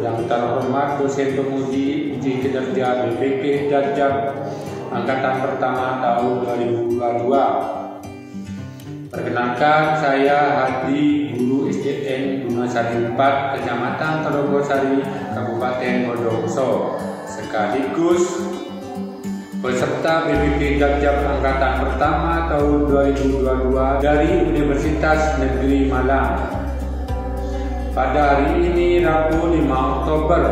Yang terhormat dosen penguji uji kinerja BPK Jajab Angkatan Pertama tahun 2022. Perkenalkan, saya Hadi, guru SDN Gunasari 4, Kecamatan Telogosari, Kabupaten Bondowoso, sekaligus peserta BPK Jajab Angkatan Pertama tahun 2022 dari Universitas Negeri Malang. Pada hari ini, Rabu 5 Oktober,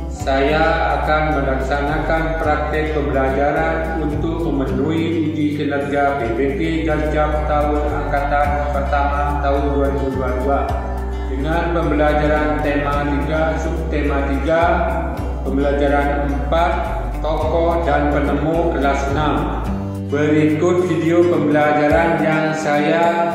saya akan melaksanakan praktek pembelajaran untuk memenuhi uji kinerja BPK Jajab tahun Angkatan Pertama tahun 2022 dengan pembelajaran tema 3, subtema 3, pembelajaran 4, tokoh dan penemu kelas 6. Berikut video pembelajaran yang saya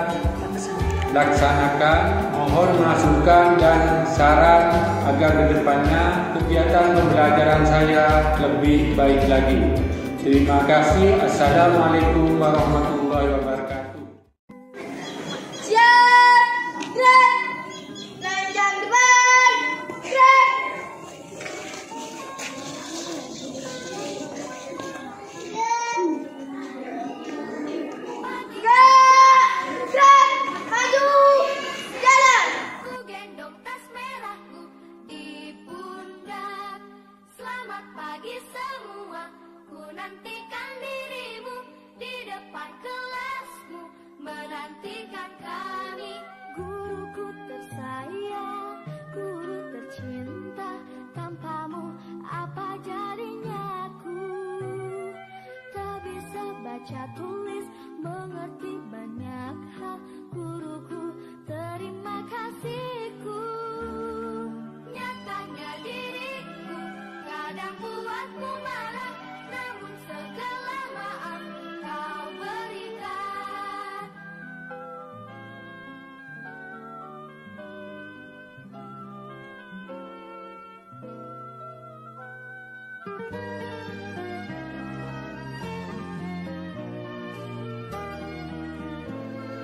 laksanakan. Mohon masukan dan saran agar kedepannya kegiatan pembelajaran saya lebih baik lagi. Terima kasih. Assalamualaikum warahmatullahi wabarakatuh. Siap, gerak, lanjang depan, gerak. Pagi semua, ku nantikan dirimu di depan kelasmu, menantikan kami. Guruku tersayang, guru tercinta, tanpamu apa jadinya aku? Tak bisa baca tulis, mengerti banyak hal, guruku terima kasihku. Nyatanya diriku kadang buatku marah, namun segala maaf kau berikan.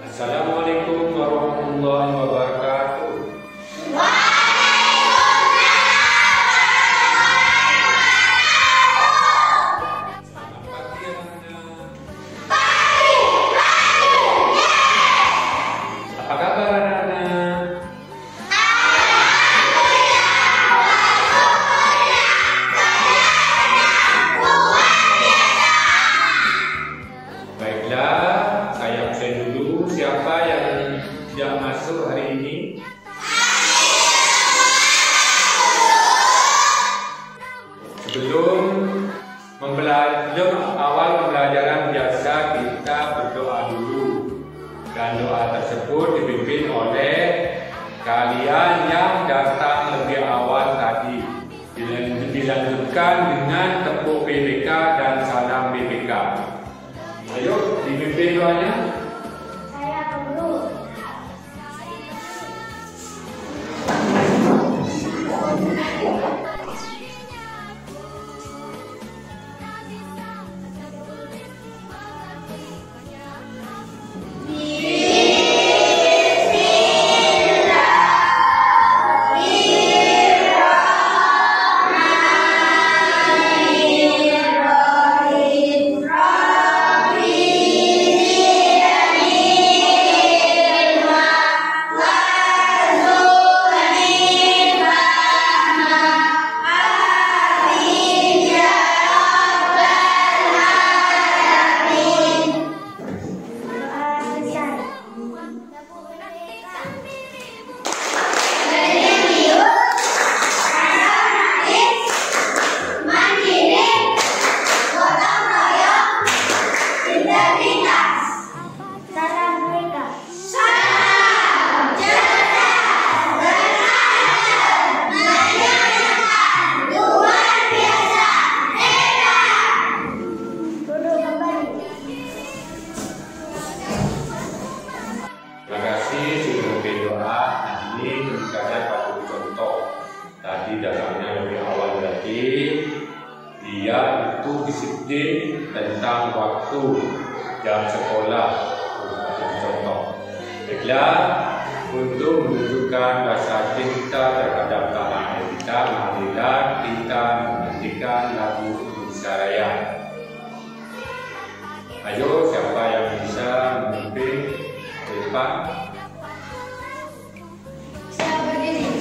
Assalamualaikum warahmatullahi wabarakatuh. Apa kabar anak-anak? Baiklah, saya absen dulu. Siapa yang tidak masuk hari ini? Sebelum awal pembelajaran biasa kita berdoa dulu. Dan doa tersebut dipimpin oleh kalian yang datang lebih awal tadi. Dilanjutkan dengan tepuk BPK dan salam BPK. Ayo, dipimpin doanya. Saya guru. Datangnya lebih awal berarti dia itu disiplin tentang waktu jam sekolah. Contoh, baiklah, untuk menunjukkan rasa cinta terhadap tanah air. Dan marilah kita menyanyikan lagu Indonesia Raya. Ayo, siapa yang bisa memimpin ke depan? Saya berdiri.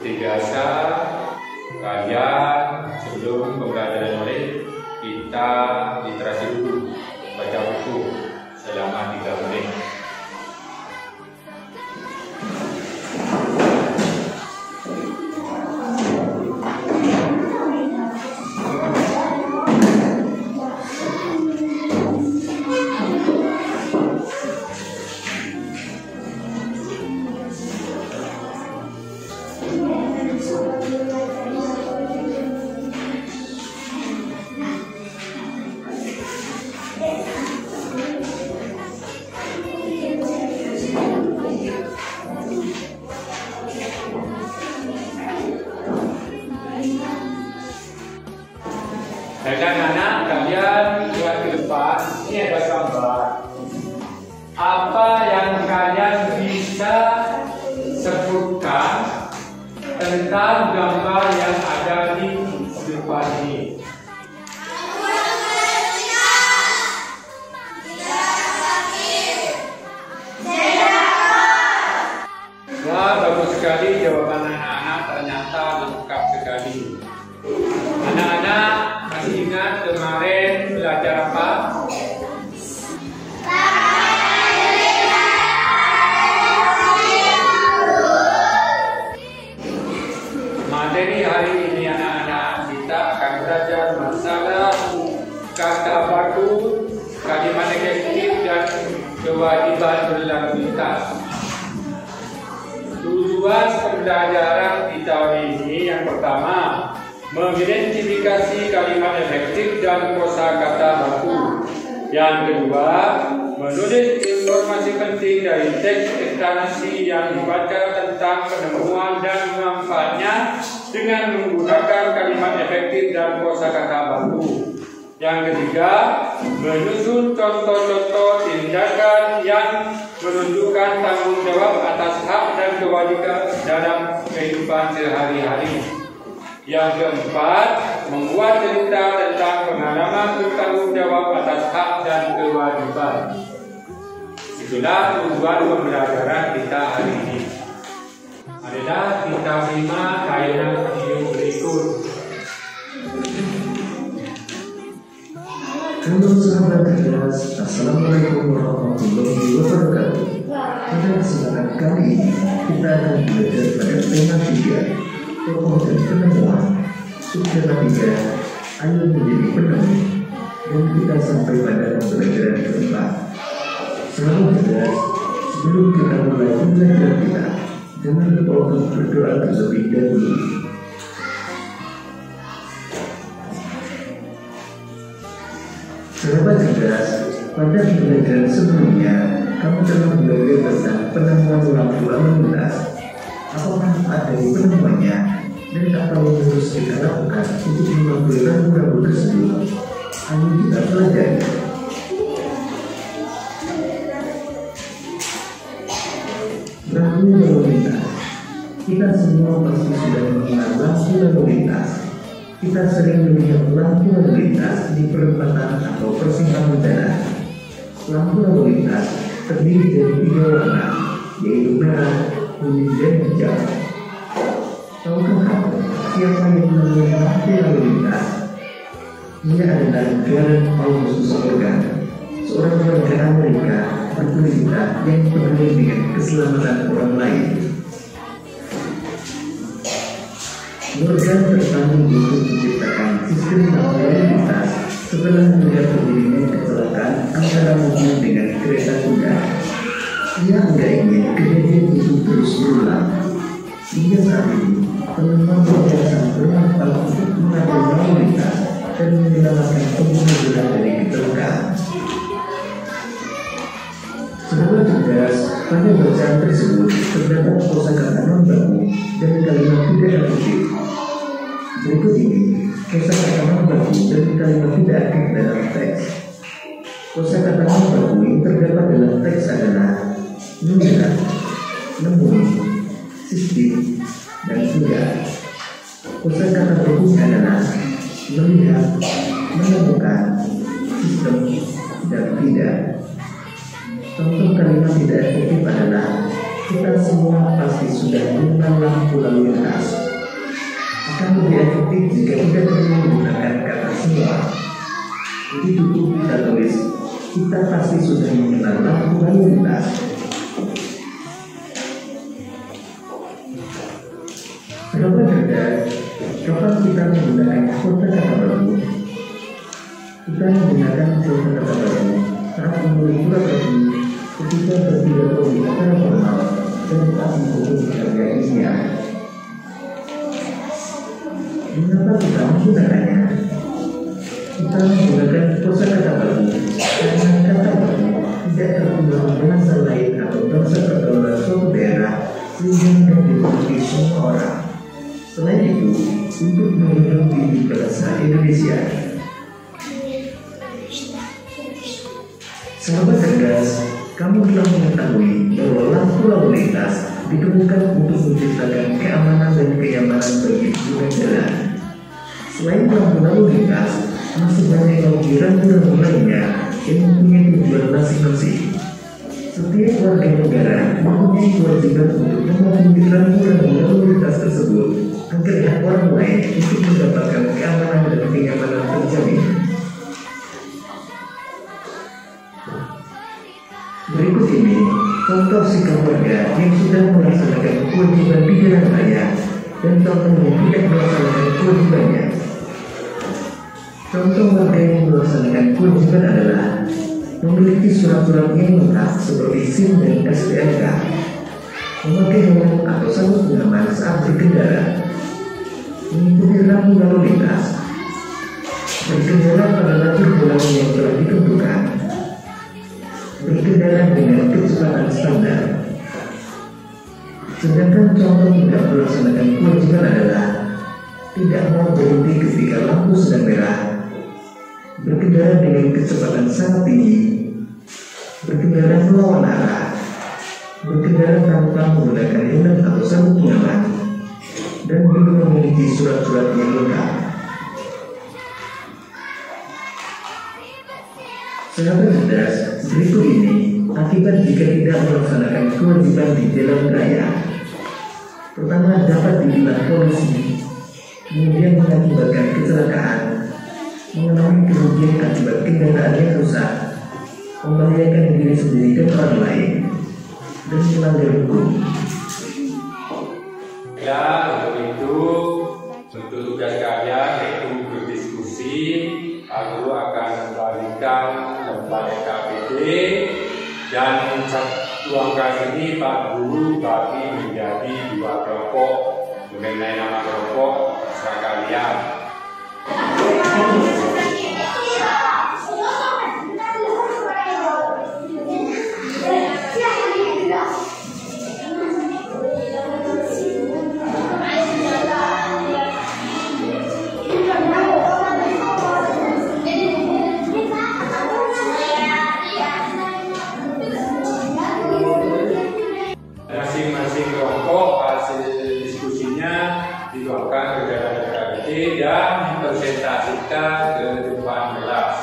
Biasa kalian sebelum pembelajaran mulai kita literasi dulu, baca buku selama 3 menit. Dan anak kalian lihat ke depan, ini ada gambar. Apa yang kalian bisa sebutkan tentang gambar yang ada di depan ini? Wah, bagus sekali jawaban anak-anak, ternyata lengkap sekali. Anak-anak masih ingat kemarin belajar apa? Materi hari ini anak-anak kita akan belajar masalah kata baku, kalimat negatif dan kewajiban berlalu lintas. Tujuan pembelajaran di tahun ini yang pertama, mengidentifikasi kalimat efektif dan kosakata baku. Yang kedua, menulis informasi penting dari teks eksplanasi yang dibaca tentang penemuan dan manfaatnya dengan menggunakan kalimat efektif dan kosakata baku. Yang ketiga, menyusun contoh-contoh tindakan yang menunjukkan tanggung jawab atas hak dan kewajiban dalam kehidupan sehari-hari. Yang keempat, membuat cerita tentang pengalaman bertanggung jawab atas hak dan kewajiban. Itulah tujuan pembelajaran kita hari ini. Marilah kita simak tayangan video berikut. Halo sahabat kelas, Assalamualaikum warahmatullahi wabarakatuh. Pada kesempatan kali ini kita akan belajar pada tema 3, tokoh dan penemuan. Subtema 3, ayo menjadi penemu. Dan kita sampai pada pembelajaran keempat. Selalu cerdas, sebelum kita mulai belajar kita, jangan lupa untuk berdoa terlebih dahulu. Sahabat cerdas, pada pembelajaran sebelumnya, kamu telah belajar tentang penemuan lampu lalu lintas. Apa manfaat dari penemuannya dan apa yang harus kita lakukan untuk mengambil rambu-rambu tersebut? Ayo kita pelajari. Lampu lalu lintas. Kita semua pasti sudah mengenal lampu lalu lintas. Kita sering melihat lampu lalu lintas di perempatan atau persimpangan jalan. Lampu lalu lintas terdiri dari 3 warna, yaitu merah, kuning, dan hijau. Tahukah kamu siapa yang menemukan lampu lalu lintas? Ia adalah Gareth Augustus Morgan, seorang warga Amerika bercerita yang peduli dengan keselamatan orang lain. Morgan bertanggung untuk menciptakan sistem lampu lalu lintas setelah melihat terjadinya kecelakaan antara mobil dengan kereta kuda. Ia tidak ingin kejadian itu terus berulang. Hingga saat ini, penemuan Morgan sangat bermanfaat untuk mengatur lalu lintas dan menyelamatkan pengguna jalan dari kecelakaan. Sahabat cerdas, pada bacaan tersebut terdapat kosakata non baku dan kalimat tidak aktif. Berikut ini kosakata non baku dan kalimat tidak aktif dalam teks. Kosakata non baku yang terdapat dalam teks adalah melihat, menemui, sistem, dan tidak. Kosakata bakunya adalah melihat, menemukan, sistem, dan tidak. Contoh kalimat tidak efektif adalah kita semua pasti sudah mengenal lampu lalu lintas. Akan lebih efektif jika tidak perlu menggunakan kata semua. Jadi cukup kita tulis kita pasti sudah mengenal lampu lalu lintas. Sahabat cerdas, kapan kita menggunakan kosakata baku? Kita menggunakan kosakata baku saat menulis surat resmi, ketika berpidato di acara formal, dan saat menghukum pekerjaan ilmiah. Mengapa kita menggunakannya? Kita menggunakan kosakata baku karena kata baku tidak tertuang bahasa lain atau bahasa pergaulan suatu daerah sehingga mudah dimengerti semua orang. Selain itu, untuk menunjang tinggi bahasa Indonesia. Sahabat cerdas, kamu telah mengetahui bahwa lampu lalu lintas ditemukan untuk menciptakan keamanan dan kenyamanan bagi pengguna jalan. Selain lampu lalu lintas, masih banyak lagi rambu-rambu lainnya yang mempunyai tujuan masing-masing. Setiap warga negara mempunyai kewajiban untuk mematuhi rambu-rambu lalu lintas tersebut agar hak orang lain untuk mendapatkan keamanan dan kenyamanan terjamin. Berikut ini contoh sikap warga yang sudah melaksanakan kewajiban di jalan raya dan contoh yang tidak melaksanakan kewajibannya. Contoh warga yang melaksanakan kewajiban adalah memiliki surat-surat yang lengkap seperti SIM dan STNK, memakai helm atau sabuk pengaman saat berkendara, mengikuti rambu lalu lintas, berkendara pada lajur jalan yang telah ditentukan, berkendara dengan kecepatan standar. Sedangkan contoh tidak melaksanakan kewajiban adalah tidak mau berhenti ketika lampu sedang merah, berkendara dengan kecepatan sangat tinggi, berkendara melawan arah, berkendara tanpa menggunakan helm atau sabuk pengaman, dan belum memiliki surat-surat yang lengkap. Sahabat cerdas, berikut ini akibat jika tidak melaksanakan kewajiban di jalan raya. Pertama, dapat ditilang polisi, kemudian mengakibatkan kecelakaan, mengalami kerugian akibat kendaraan yang rusak, membahayakan diri sendiri dan orang lain, dan melanggar hukum. Ya, untuk itu, untuk tugas kalian yaitu berdiskusi. Aku akan membalikan lembar KPD dan Dan satu angka ini Pak Guru bagi menjadi 2 kelompok. Mengenai nama kelompok terserah kalian. Masing-masing kelompok hasil diskusinya dituangkan ke dalam PPT dan dipresentasikan ke depan kelas.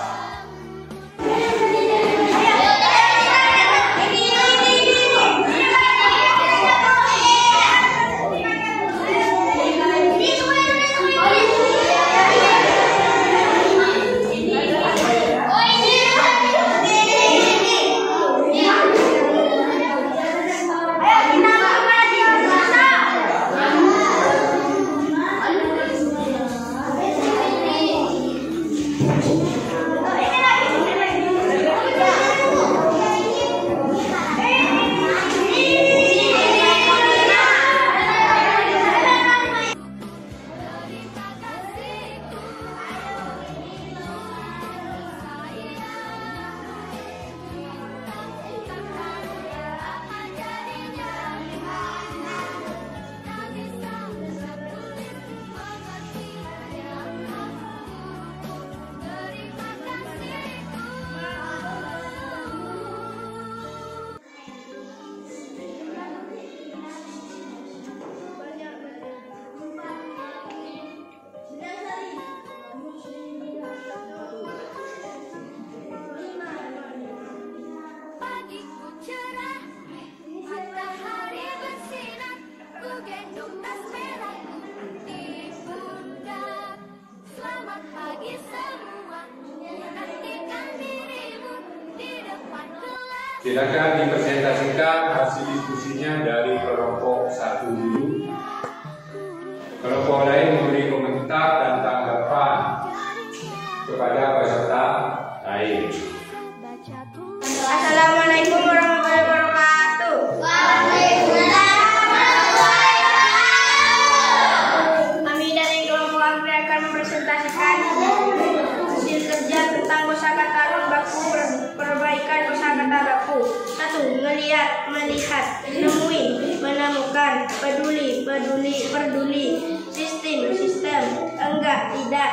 Pagiku cerah, matahari bersinar, ku gendong tas merahku di pundak. Selamat pagi semua, menantikan dirimu di depan kelas. Silakan dipresentasikan hasil diskusinya dari kelompok 1 dulu. Kelompok lain memberi komentar dan tanggapan kepada peserta lain. Assalamualaikum warahmatullahi wabarakatuh. Kami dari kelompok Anggrek akan mempresentasikan hasil kerja tentang kosakata non baku, perbaikan kosakata baku. 1. Melihat, nemuin, menemukan, peduli, peduli, sistem, enggak, tidak.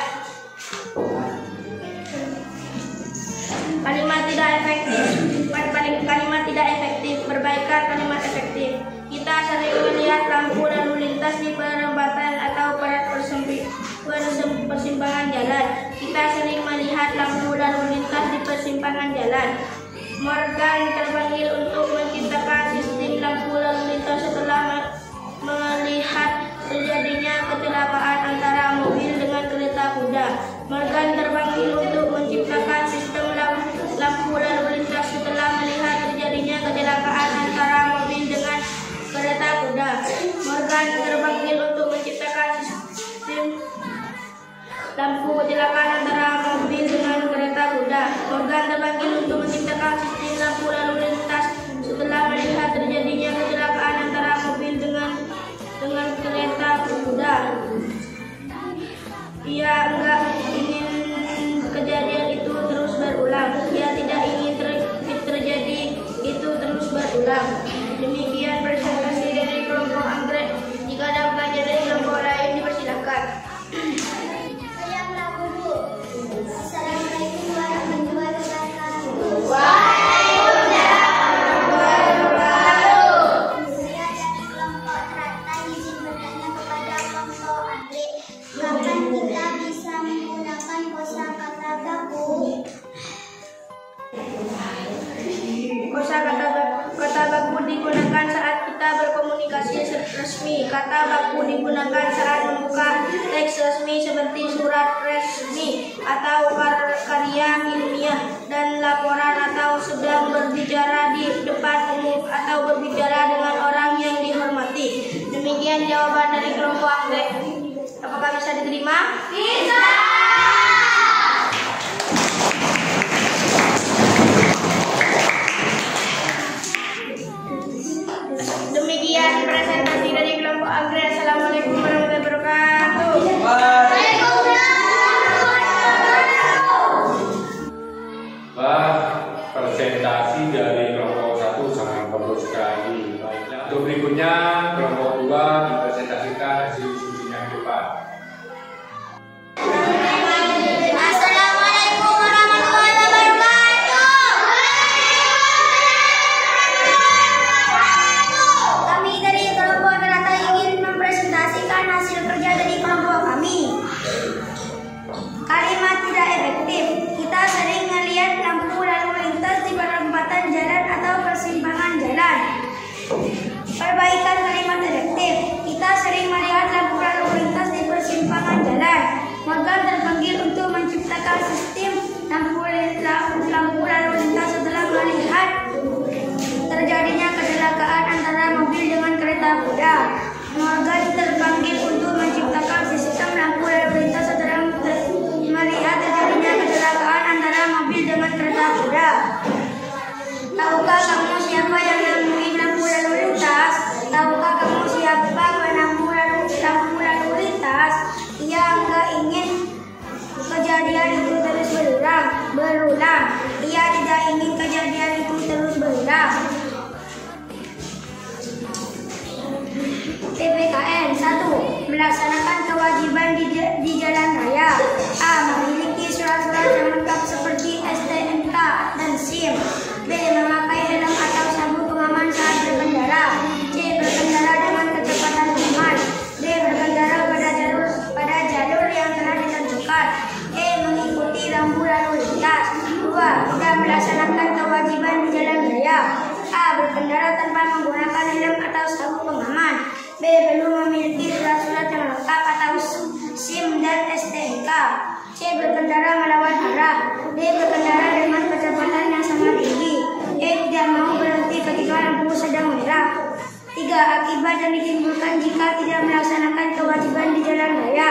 Kalimat tidak efektif, kalimat tidak efektif, perbaikan kalimat efektif. Kita sering melihat lampu lalu lintas di perempatan atau persimpangan jalan. Kita sering melihat lampu lalu lintas di persimpangan jalan. Morgan terpanggil untuk menciptakan sistem lampu lalu lintas setelah melihat terjadinya kecelakaan antara mobil dengan kereta kuda. Morgan terpanggil untuk menciptakan sistem lampu lalu lintas setelah melihat terjadinya kecelakaan antara mobil dengan kereta kuda. Morgan terpanggil untuk menciptakan sistem lampu kecelakaan antara mobil dengan kereta kuda. Morgan terpanggil untuk menciptakan sistem lampu lalu lintas setelah melihat terjadinya kecelakaan antara mobil dengan kereta kuda. Ia enggak ingin kejadian itu terus berulang. Ia tidak ingin terjadi itu terus berulang. Demikian presentasi dari kelompok Anggrek. Jika ada pelajar dari kelompok lain dipersilakan. Saya Mbak Guru. Assalamualaikum warahmatullahi wabarakatuh. Saya dari kelompok Ratan izin bertanya kepada kelompok Anggrek, kapan kita bisa menggunakan kosakata baku? Kata baku digunakan saat kita berkomunikasi resmi. Kata baku digunakan saat membuka teks resmi seperti surat resmi atau karya ilmiah dan laporan, atau sedang berbicara di depan umum atau berbicara dengan orang yang dihormati. Demikian jawaban dari kelompok Anggrek. Apakah bisa diterima? Bisa. sekali. Baiklah. Untuk berikutnya kelompok 2 dipresentasikan hasil diskusinya ke depan. Assalamualaikum warahmatullahi wabarakatuh. Kami dari kelompok teratai ingin mempresentasikan hasil kerja dari kelompok kami. Kalimat tidak efektif. Kita sering melihat lampu lalu lintas di perempatan jalan atau persimpangan jalan. Perbaikan kalimat efektif. Kita sering melihat lampu lalu lintas di persimpangan jalan. Morgan terpanggil untuk menciptakan sistem lampu lalu lintas setelah melihat terjadinya kecelakaan antara mobil dengan kereta kuda. Morgan terpanggil untuk menciptakan sistem lampu lalu lintas setelah melihat terjadinya kecelakaan antara mobil dengan kereta kuda. Tahukah kamu siapa yang nemuin lampu lalu lintas? Tahukah kamu siapa penemu lampu lalu lintas? Ia nggak ingin kejadian itu terus berulang. Ia tidak ingin kejadian itu terus berulang. PPKN 1. Melaksanakan kewajiban di jalan raya. A. Memiliki surat-surat yang lengkap seperti STNK dan SIM. B. Memakai helm atau sabuk pengaman saat berkendara. C. Berkendara dengan kecepatan normal. D. Berkendara pada jalur yang telah ditentukan. E. Mengikuti lampu lalu lintas. 2. Tidak melaksanakan kewajiban di jalan raya. A. Berkendara tanpa menggunakan helm atau sabuk pengaman. B. Belum memiliki surat-surat yang lengkap atau SIM dan STNK. C. Berkendara melawan arah. D. Berkendara dengan kecepatan yang sangat tinggi. E. Tidak mau berhenti ketika lampu sedang merah. 3. Akibat yang ditimbulkan jika tidak melaksanakan kewajiban di jalan raya.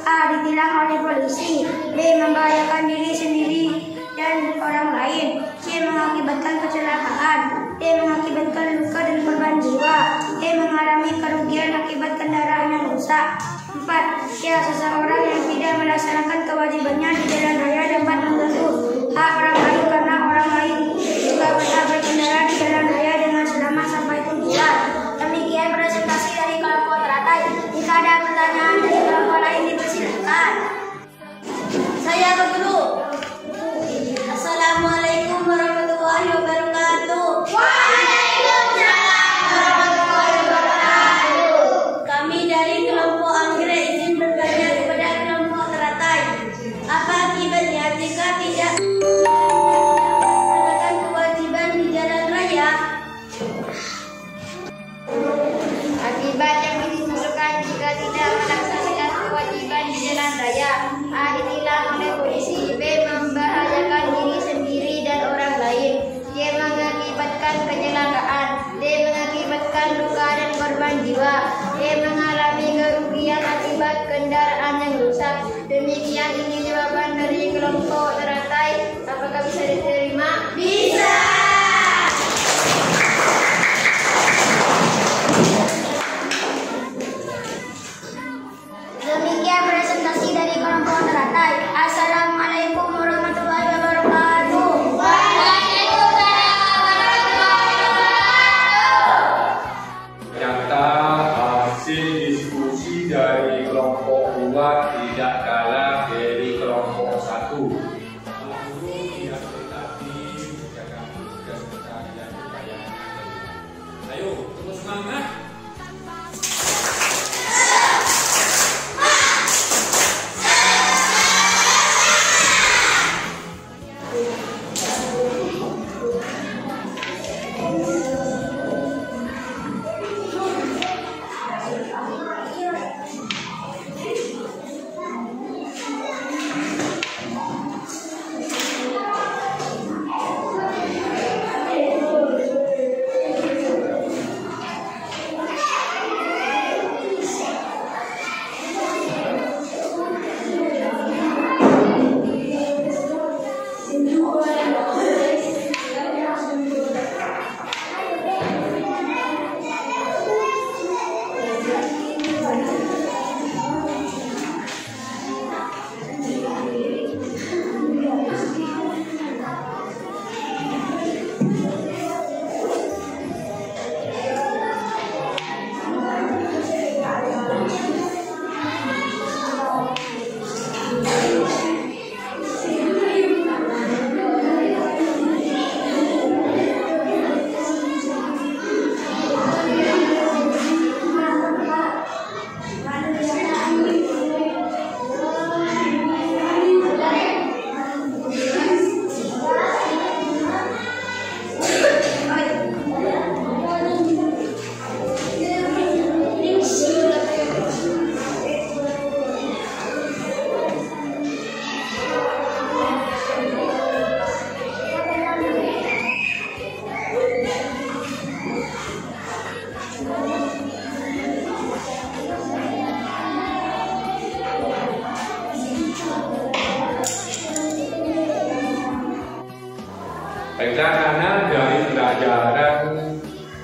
A. Ditilang oleh polisi. B. Membahayakan diri sendiri dan orang lain. C. Mengakibatkan kecelakaan. D. Mengakibatkan luka dan korban jiwa. E. Mengalami kerugian akibat kendaraan yang rusak. 4. Ya, seseorang yang tidak melaksanakan kewajibannya di jalan raya dapat mengganggu hak orang lain karena orang lain juga berhak berkendara di jalan raya dengan selamat sampai tujuan. Demikian presentasi dari kelompok teratai. Jika ada pertanyaan dari kelompok lain dipersilakan. Saya Pak Guru. Assalamualaikum warahmatullahi wabarakatuh. Waalaikumsalam warahmatullahi wabarakatuh. Kami dari kelompok anggrek izin bertanya kepada kelompok teratai. Apa akibatnya jika tidak melaksanakan kewajiban di jalan raya? Akibat yang ditimbulkan jika tidak melaksanakan kewajiban di jalan raya. A. Ditilang oleh polisi. B. Membahayakan diri sendiri dan orang lain. C. Mengakibatkan kecelakaan. D. Mengakibatkan luka dan korban jiwa. E. Mengalami kerugian akibat kendaraan yang rusak. Demikian ini jawaban dari kelompok teratai. Apakah bisa diterima? Bisa! Demikian presentasi dari kelompok teratai. Assalamualaikum warahmatullahi wabarakatuh. Waalaikumsalam warahmatullahi wabarakatuh. Ternyata hasil diskusi dari kelompok 2 tidak kalah dari kelompok 1. Guru yang tadi menjaga tugas kalian supaya ayo terus semangat.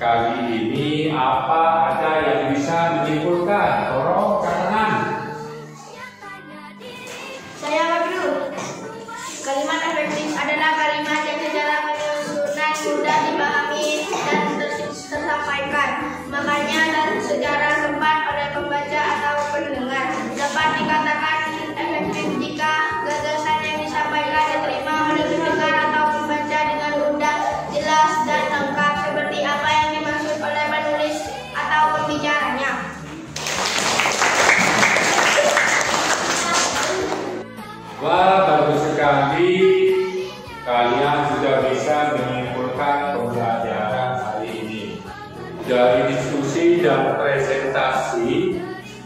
kali ini apa ada yang bisa menyimpulkan? Tolong angkat tangan. Saya Abdul. Kalimat efektif adalah kalimat yang secara penyusunan mudah dipahami dan tersampaikan. Makanya dan secara tepat oleh pembaca atau pendengar dapat dikatakan efektif jika gagasan yang disampaikan diterima oleh pendengar atau pembaca dengan mudah, jelas dan lengkap seperti apa yang dimaksud oleh penulis atau pembicaranya. Wah, bagus sekali. Kalian sudah bisa menyimpulkan pembelajaran hari ini. Dari diskusi dan presentasi,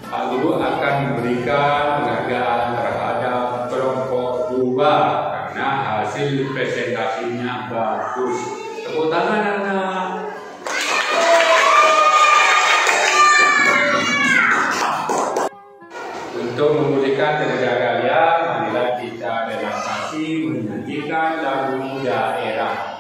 Pak Guru akan memberikan penghargaan terhadap kelompok 2 karena hasil presentasinya bagus. Tepuk tangan anak. Untuk memulihkan tenaga kalian, marilah kita relaksasi menyanyikan lagu daerah.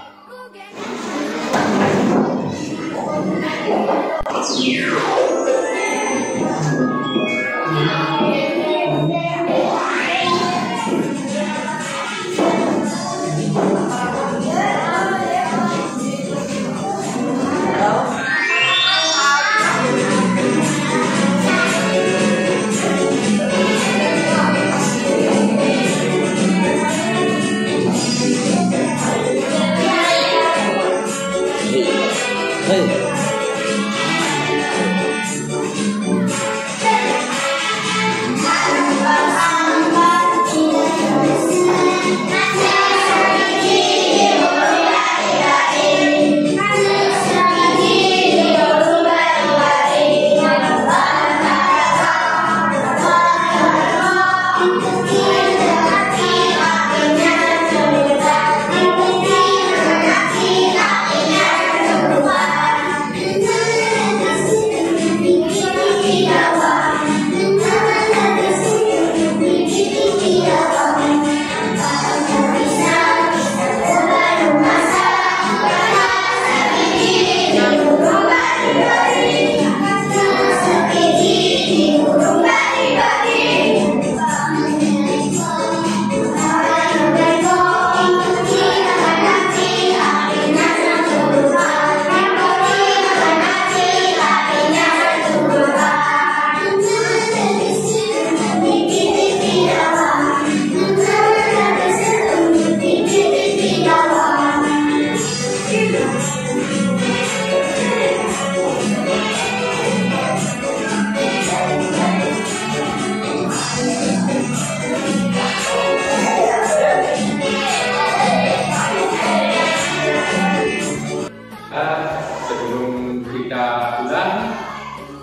Sebelum kita pulang,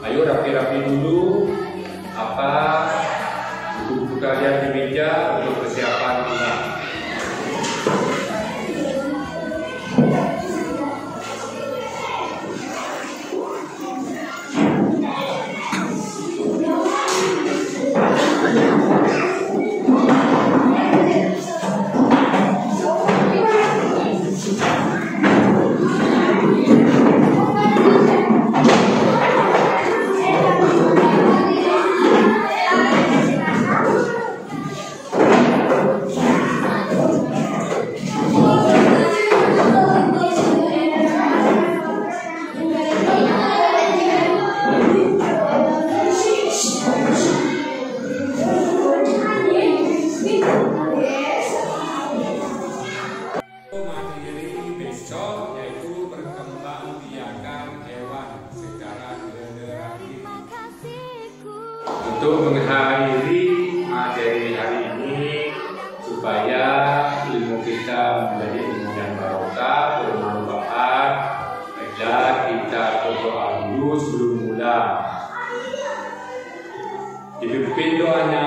ayo rapi-rapi dulu apa buku-buku kalian di meja untuk persiapan pulang. Untuk mengakhiri materi hari ini supaya ilmu kita menjadi ilmu yang barokah, bermanfaat, baiklah kita berdoa dulu sebelum mulai. Dipimpin doanya